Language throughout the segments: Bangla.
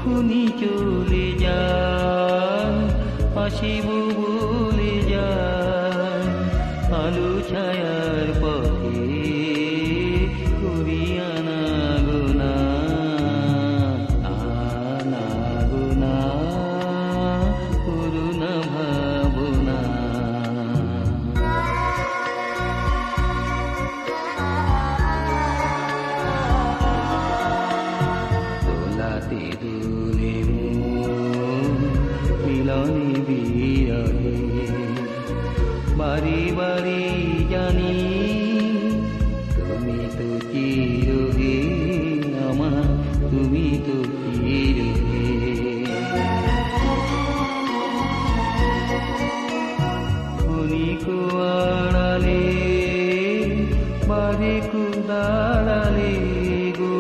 যখনই চলে যায় আসিব বলে যায় আলো ছায়ার পথে করিয়া না গোনা আনা গোনা করুণা ভাবনা দোলাতে দুলে মিলনে বিরহে বাড়ি বাড়ি জানি তুমি তো চিরহে আমার তুমি তো চিরহে ক্ষণিক আড়ালে বারে কুদাড়ালে গো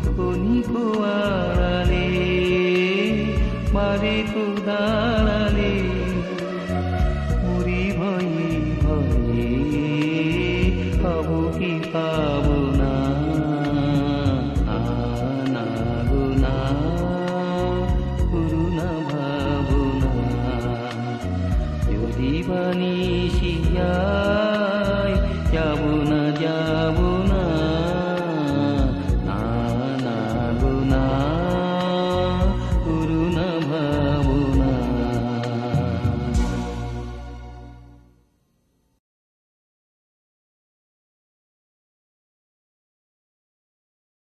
ক্ষণিক আড়ালে বারে কুদাড়ালে মরি ভয়ে ভয়ে পাবো কি পাবো না আনা গোনা করুণা ভাবনা যদি বানিসিয়া